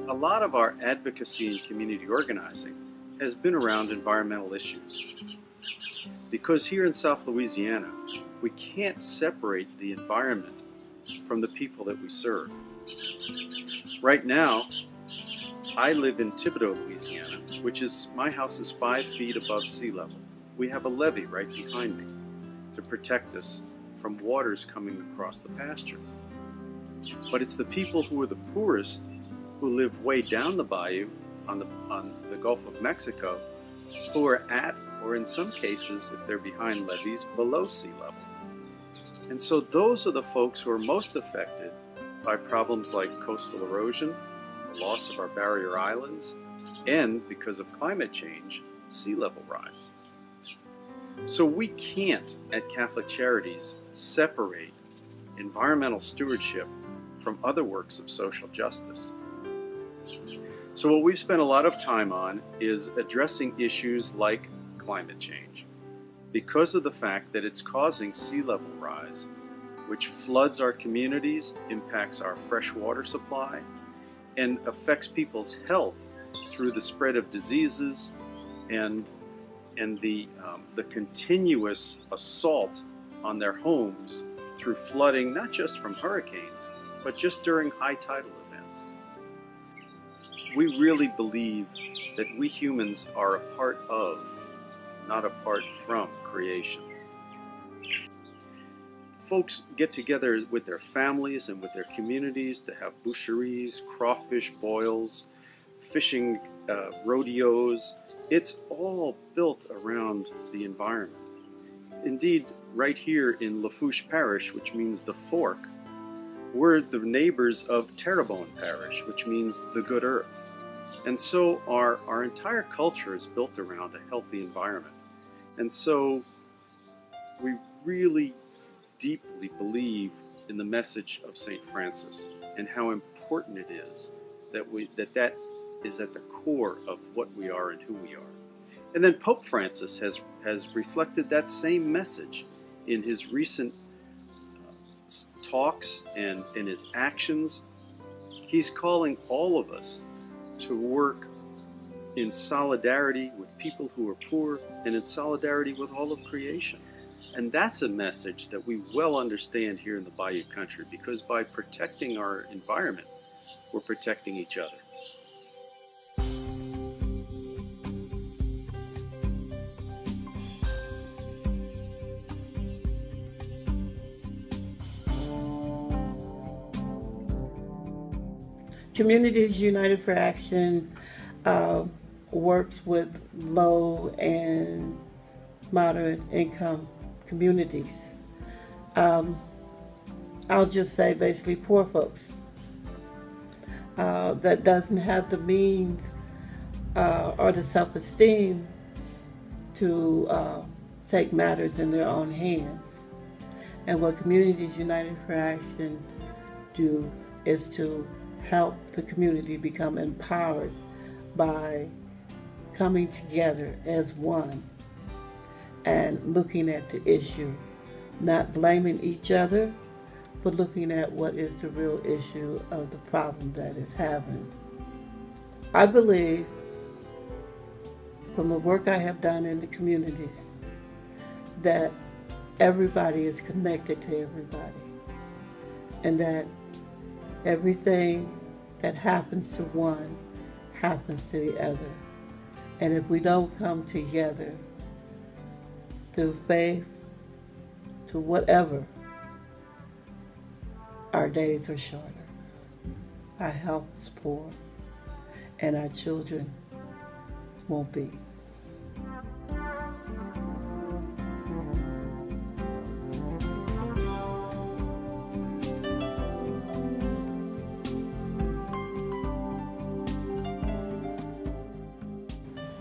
A lot of our advocacy and community organizing has been around environmental issues. Because here in South Louisiana, we can't separate the environment from the people that we serve. Right now, I live in Thibodaux, Louisiana, my house is 5 feet above sea level. We have a levee right behind me to protect us from waters coming across the pasture. But it's the people who are the poorest, who live way down the bayou on the Gulf of Mexico, who are at, or in some cases, if they're behind levees, below sea level. And so those are the folks who are most affected by problems like coastal erosion, the loss of our barrier islands, and, because of climate change, sea level rise. So we can't, at Catholic Charities, separate environmental stewardship from other works of social justice. So what we've spent a lot of time on is addressing issues like climate change, because of the fact that it's causing sea level rise, which floods our communities, impacts our fresh water supply, and affects people's health through the spread of diseases and the continuous assault on their homes through flooding, not just from hurricanes, but just during high tidal events. We really believe that we humans are a part of, not apart from, creation. Folks get together with their families and with their communities to have boucheries, crawfish boils, fishing rodeos. It's all built around the environment. Indeed, right here in Lafourche Parish, which means the fork, we're the neighbors of Terrebonne Parish, which means the good earth. And so our entire culture is built around a healthy environment. And so we really deeply believe in the message of St. Francis and how important it is that is at the core of what we are and who we are. And then Pope Francis has reflected that same message in his recent talks and in his actions. He's calling all of us to work in solidarity with people who are poor and in solidarity with all of creation. And that's a message that we well understand here in the Bayou Country, because by protecting our environment, we're protecting each other. Communities United for Action works with low and moderate income communities. I'll just say basically poor folks that doesn't have the means or the self-esteem to take matters in their own hands. And what Communities United for Action do is to help the community become empowered by coming together as one and looking at the issue, not blaming each other, but looking at what is the real issue of the problem that is happening. I believe from the work I have done in the communities that everybody is connected to everybody, and that everything that happens to one happens to the other. And if we don't come together through faith, to whatever, our days are shorter, our health is poor, and our children won't be.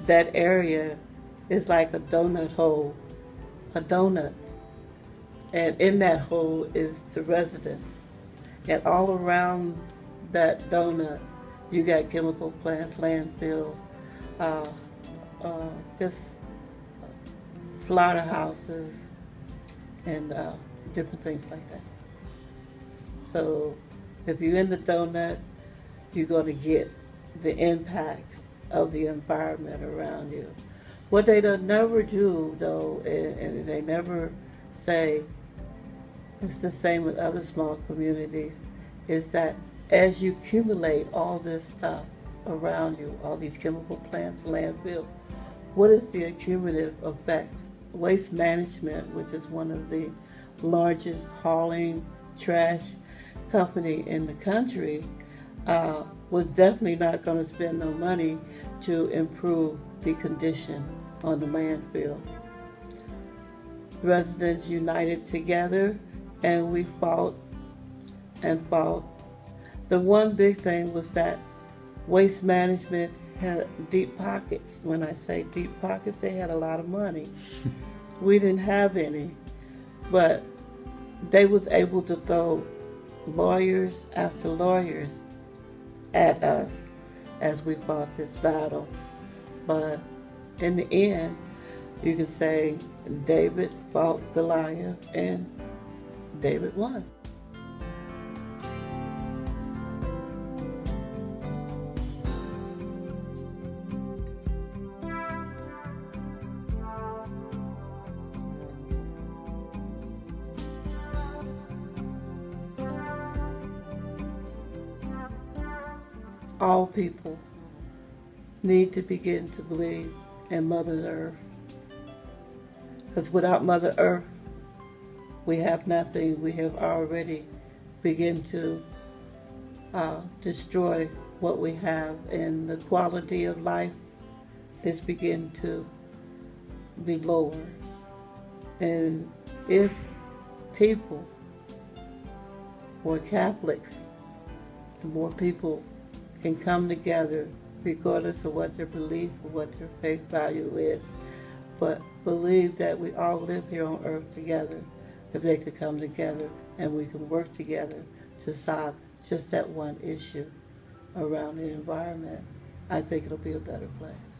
That area is like a donut hole, a donut. And in that hole is the residents. And all around that donut, you got chemical plants, landfills, just slaughterhouses, and different things like that. So if you're in the donut, you're going to get the impact of the environment around you. What they don't never do, though, and they never say, it's the same with other small communities, is that as you accumulate all this stuff around you, all these chemical plants, landfill, what is the accumulative effect? Waste management, which is one of the largest hauling trash company in the country, was definitely not going to spend no money to improve the condition on the landfill. Residents united together, and we fought and fought. The one big thing was that Waste Management had deep pockets. When I say deep pockets, they had a lot of money. We didn't have any, but they was able to throw lawyers after lawyers at us as we fought this battle. But in the end, you can say David fought Goliath and David won. All people need to begin to believe in Mother Earth. Because without Mother Earth, we have nothing. We have already begun to destroy what we have, and the quality of life is beginning to be lower. And if people were Catholics, more people can come together regardless of what their belief or what their faith value is, but believe that we all live here on earth together. If they could come together and we can work together to solve just that one issue around the environment, I think it'll be a better place.